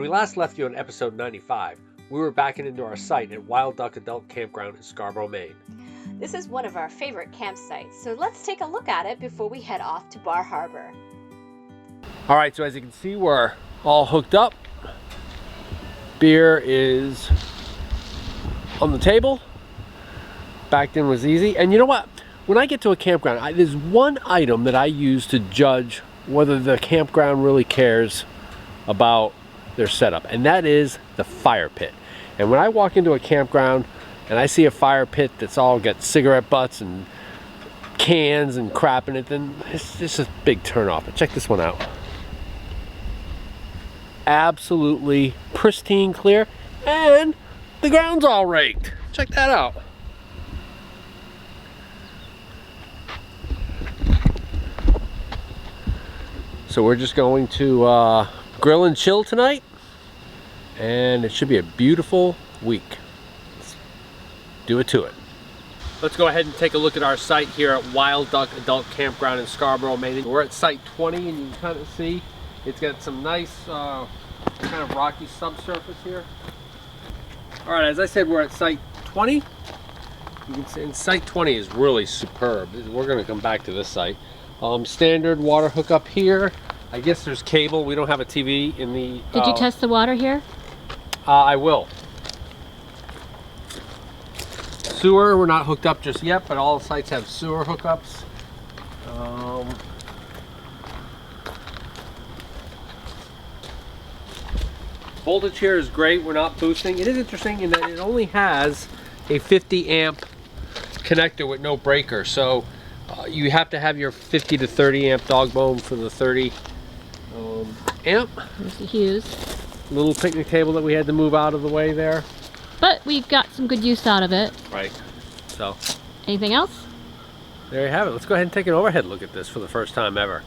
we last left you on episode 95, we were backing into our site at Wild Duck Adult Campground in Scarborough, Maine. This is one of our favorite campsites, so let's take a look at it before we head off to Bar Harbor. Alright, so as you can see, we're all hooked up. Beer is on the table. Backed in was easy. And you know what? When I get to a campground, there's one item that I use to judge whether the campground really cares about their setup, and that is the fire pit. And when I walk into a campground and I see a fire pit that's all got cigarette butts and cans and crap in it, then it's just a big turn off. But check this one out. Absolutely pristine clear, and the ground's all raked. Check that out. So we're just going to grill and chill tonight, and it should be a beautiful week. Let's do it to it. Let's go ahead and take a look at our site here at Wild Duck Adult Campground in Scarborough, Maine. We're at site 20, and you can kind of see it's got some nice kind of rocky subsurface here. All right, as I said, we're at site 20. You can see, and site 20 is really superb. We're going to come back to this site. Standard water hookup here. I guess there's cable. We don't have a TV in the... Did you test the water here? I will. Sewer, we're not hooked up just yet, but all sites have sewer hookups. Voltage here is great. We're not boosting. It is interesting in that it only has a 50 amp connector with no breaker. So you have to have your 50 to 30 amp dog bone for the 30 amp. There's the Hughes. Little picnic table that we had to move out of the way there. But we've got some good use out of it. Right. So. Anything else? There you have it. Let's go ahead and take an overhead look at this for the first time ever.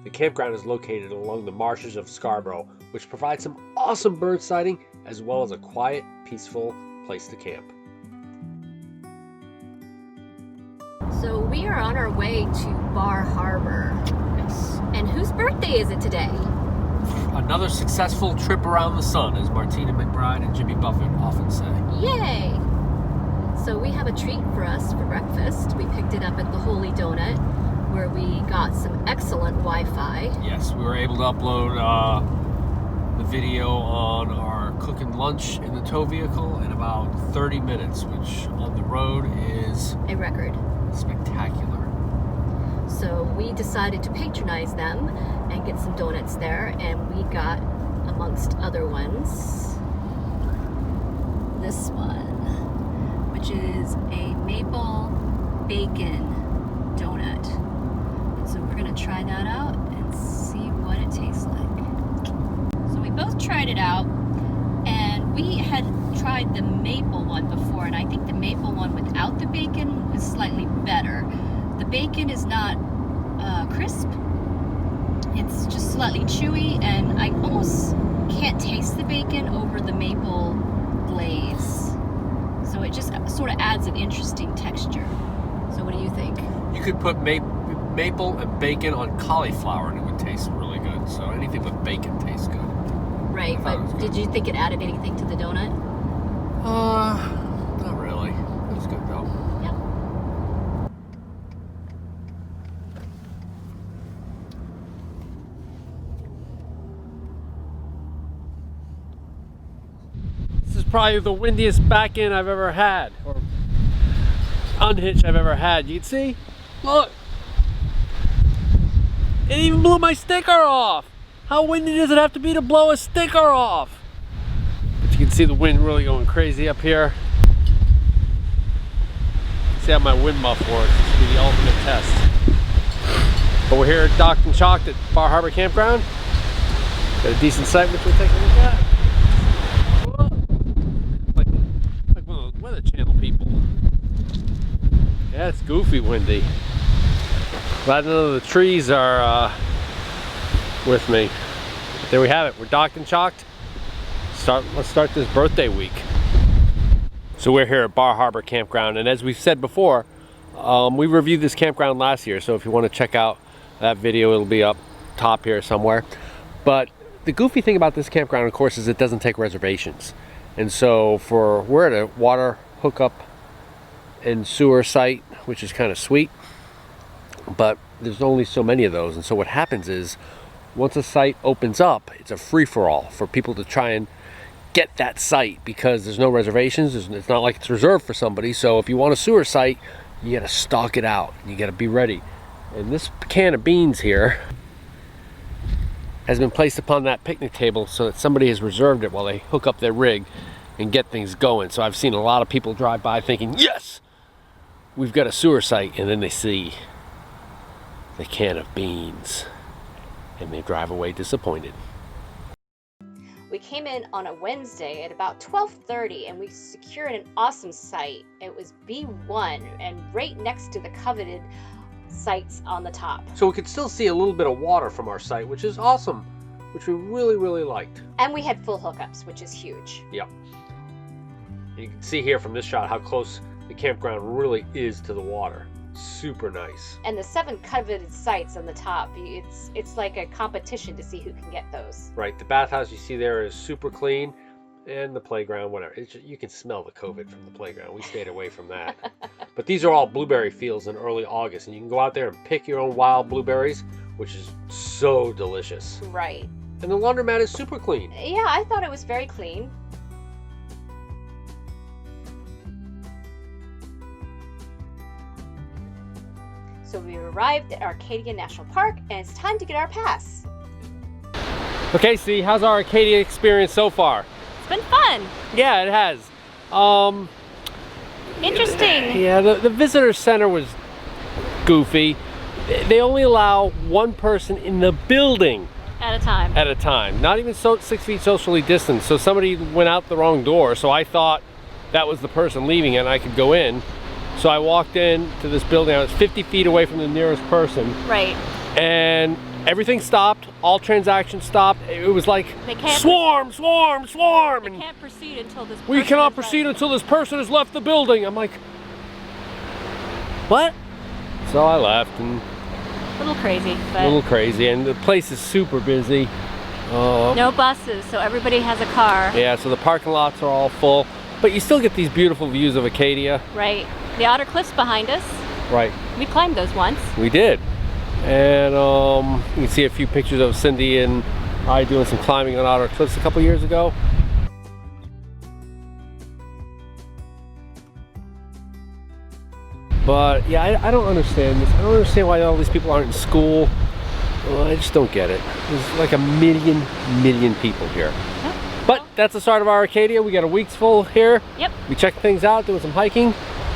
The campground is located along the marshes of Scarborough, which provides some awesome bird sighting as well as a quiet, peaceful place to camp. So we are on our way to Bar Harbor. Yes. And whose birthday is it today? Another successful trip around the sun, as Martina McBride and Jimmy Buffett often say. Yay! So we have a treat for us for breakfast. We picked it up at the Holy Donut, where we got some excellent Wi-Fi. Yes, we were able to upload the video on our cooking lunch in the tow vehicle in about 30 minutes, which on the road is a record. Spectacular. So we decided to patronize them and get some donuts there, and we got, amongst other ones, this one, which is a maple bacon donut. And so we're gonna try that out and see what it tastes like. So we both tried it out, and we had tried the maple one before, and I think the maple one without the bacon was slightly better. The bacon is not crisp. It's just slightly chewy, and I almost can't taste the bacon over the maple glaze. So it just sort of adds an interesting texture. So what do you think? You could put maple and bacon on cauliflower and it would taste really good. So anything with bacon tastes good. Right, but did you think it added anything to the donut? Not really. It was good though. Yeah. This is probably the windiest back end I've ever had, or unhitch I've ever had. You can see? Look! It even blew my sticker off! How windy does it have to be to blow a sticker off? But you can see the wind really going crazy up here. See how my wind muff works. This will be the ultimate test. But we're here at Docked and Chalked at Bar Harbor Campground. Got a decent site which we'll take a look at. Like one of those Weather Channel people. Yeah, it's goofy windy. Glad none of the trees are with me. But there we have it. We're docked and chalked. Let's start this birthday week. So we're here at Bar Harbor Campground, and as we've said before, we reviewed this campground last year, so if you want to check out that video, it'll be up top here somewhere. But the goofy thing about this campground, of course, is it doesn't take reservations. And so we're at a water hookup and sewer site, which is kind of sweet, but there's only so many of those. And so what happens is, once a site opens up, it's a free-for-all for people to try and get that site, because there's no reservations. It's not like it's reserved for somebody. So if you want a sewer site, you got to stalk it out. You got to be ready. And this can of beans here has been placed upon that picnic table so that somebody has reserved it while they hook up their rig and get things going. So I've seen a lot of people drive by thinking, yes, we've got a sewer site, and then they see the can of beans and they drive away disappointed. We came in on a Wednesday at about 12:30 and we secured an awesome site. It was B1 and right next to the coveted sites on the top. So we could still see a little bit of water from our site, which is awesome, which we really, really liked. And we had full hookups, which is huge. Yep. You can see here from this shot how close the campground really is to the water. Super nice. And the 7 coveted sites on the top, it's like a competition to see who can get those. Right, the bathhouse you see there is super clean, and the playground, whatever. You can smell the COVID from the playground. We stayed away from that. But these are all blueberry fields in early August, and you can go out there and pick your own wild blueberries, which is so delicious. Right. And the laundromat is super clean. Yeah, I thought it was very clean. So we arrived at Arcadia National Park, and it's time to get our pass. Okay, see, how's our Arcadia experience so far? It's been fun. Yeah, it has. Interesting. Yeah, the visitor center was goofy. They only allow one person in the building At a time. at a time. Not even 6 feet socially distanced. So somebody went out the wrong door. So I thought that was the person leaving and I could go in. So I walked in to this building. I was 50 feet away from the nearest person. Right. And everything stopped. All transactions stopped. It was like swarm. They And can't proceed until this person we cannot proceed until this person has left the building. I'm like, what? So I left, and A little crazy, but... a little crazy, and the place is super busy. No buses, so everybody has a car. Yeah, so the parking lots are all full, but you still get these beautiful views of Acadia. Right. The Otter Cliffs behind us. Right. We climbed those once. We did. And you can see a few pictures of Cindy and I doing some climbing on Otter Cliffs a couple years ago. But yeah, I don't understand this. I don't understand why all these people aren't in school. Well, I just don't get it. There's like a million people here. Yep. But that's the start of our Arcadia. We got a week's full here. Yep. We checked things out, doing some hiking,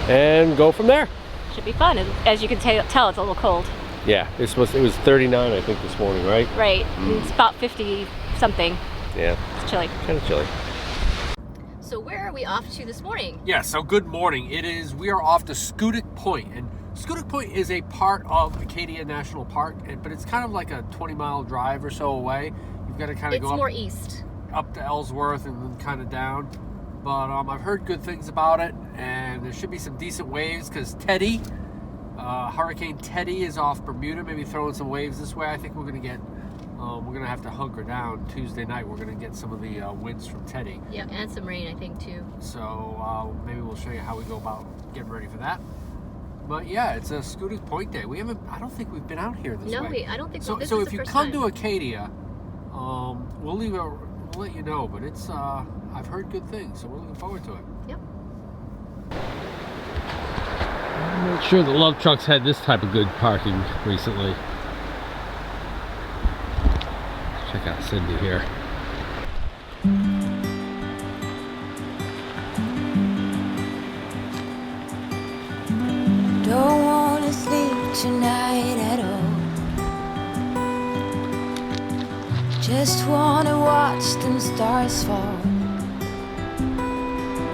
and go from there. Should be fun. As you can tell, it's a little cold. Yeah, it was 39, I think, this morning, right? Right. It's about 50 something. Yeah. It's chilly. Kind of chilly. So where are we off to this morning? Yeah, so good morning. We are off to Schoodic Point, and Schoodic Point is a part of Acadia National Park, but it's kind of like a 20-mile drive or so away. You've got to kind of go It's up, more east. up to Ellsworth and then kind of down. But I've heard good things about it, and there should be some decent waves because Teddy, Hurricane Teddy, is off Bermuda, maybe throwing some waves this way. I think we're gonna get, we're gonna have to hunker down Tuesday night. We're gonna get some of the winds from Teddy. Yeah, and some rain, I think, too. So maybe we'll show you how we go about getting ready for that. But yeah, it's a Schoodic Point Day. I don't think we've been out here this way. No, I don't think so. This So is if the you first come time. to Acadia, we'll let you know. But it's I've heard good things, so we're looking forward to it. Yep. I'm not sure the love trucks had this type of good parking recently. Check out Cindy here. Don't wanna sleep tonight at all. Just wanna watch them stars fall.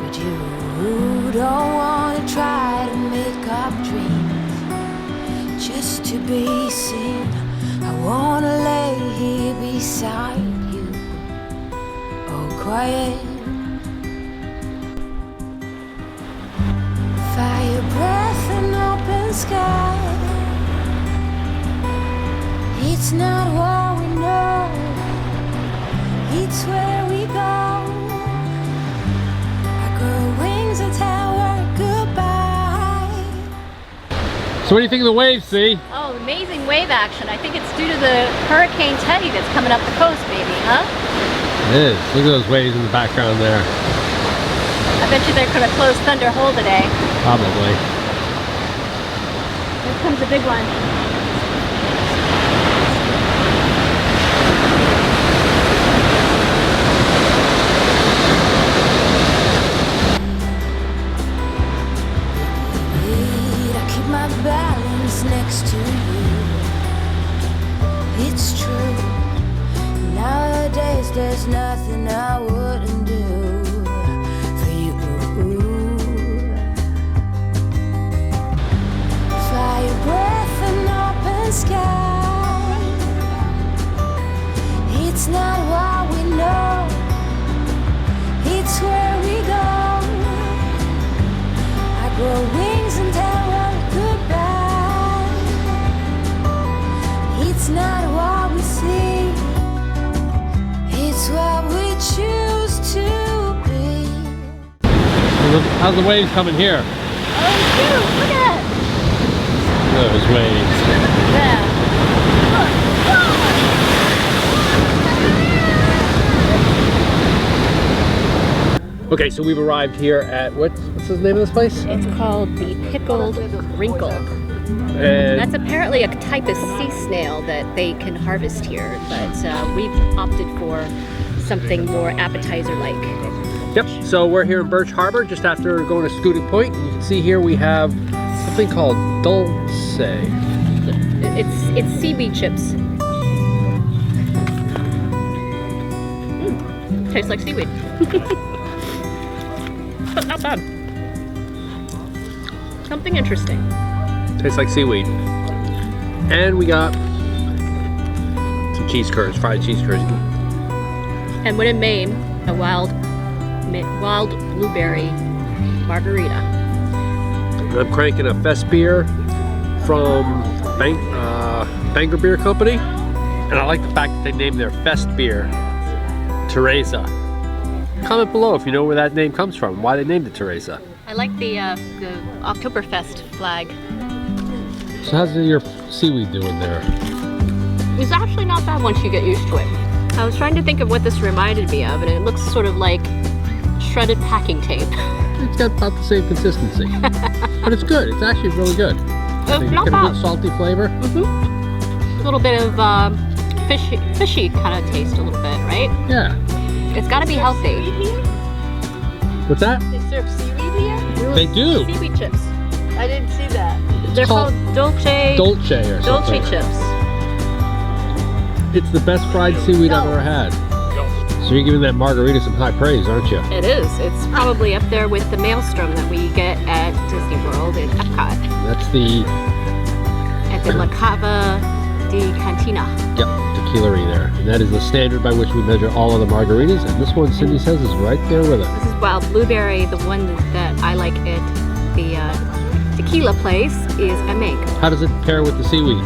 But you don't wanna try to make up dreams just to be seen. I wanna lay here beside you, all quiet. Fire breath and open sky. It's not what we know, It's where we go. I grow wings and tell her goodbye. So what do you think of the waves, See? Oh, amazing wave action. I think it's due to the Hurricane Teddy that's coming up the coast, maybe, huh? It is. Look at those waves in the background there. I bet you they're going to close Thunder Hole today. Probably. Here comes a big one. I keep my balance next to you. It's true. Nowadays there's nothing I wouldn't do for you. Fire breath and open sky. It's not what we know. It's where we go. I grow wings and tell her goodbye. It's not what we see. It's what we choose to be. How's the waves coming here? Oh, shoot, look at it. Those waves. Yeah. Okay, so we've arrived here at, what's the name of this place? It's called the Pickled Wrinkle. And That's apparently a type of sea snail that they can harvest here, but we've opted for something more appetizer-like. yep, so we're here in Birch Harbor, just after going to Schoodic Point. You can see here we have something called dulce. It's Seabee Chips. Tastes like seaweed. But not bad. Something interesting. Tastes like seaweed. And we got some cheese curds, fried cheese curds. And when in Maine, a wild blueberry margarita. And I'm cranking a Fest beer from Bangor Beer Company. And I like the fact that they named their Fest beer Teresa. Comment below if you know where that name comes from, why they named it Teresa. I like the Oktoberfest flag. So how's your seaweed doing there? It's actually not bad once you get used to it. I was trying to think of what this reminded me of, and it looks sort of like shredded packing tape. It's got about the same consistency. But it's good, it's actually really good. It's not got a bad. good salty flavor. A little bit of fishy kind of taste a little bit, right? Yeah. It's got to be healthy. What's that? They serve seaweed here? They do. Seaweed chips. I didn't see that. They're called called Dolce or something. chips. It's the best fried seaweed I've ever had. So you're giving that margarita some high praise, aren't you? It is. It's probably up there with the maelstrom that we get at Disney World in Epcot. That's the At the La Cava di Cantina. yep, tequilery there. And that is the standard by which we measure all of the margaritas. And this one, Cindy says, is right there with it. This is wild blueberry. The one that I like at the tequila place is a mink. How does it pair with the seaweed?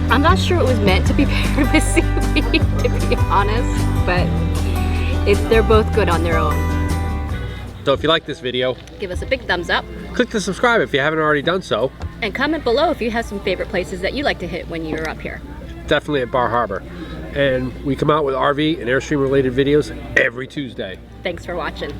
I'm not sure it was meant to be paired with seaweed, to be honest, but they're both good on their own. So if you like this video, Give us a big thumbs up click the subscribe if you haven't already done so. and comment below if you have some favorite places that you like to hit when you're up here. Definitely at Bar Harbor. And we come out with RV and Airstream related videos every Tuesday. Thanks for watching.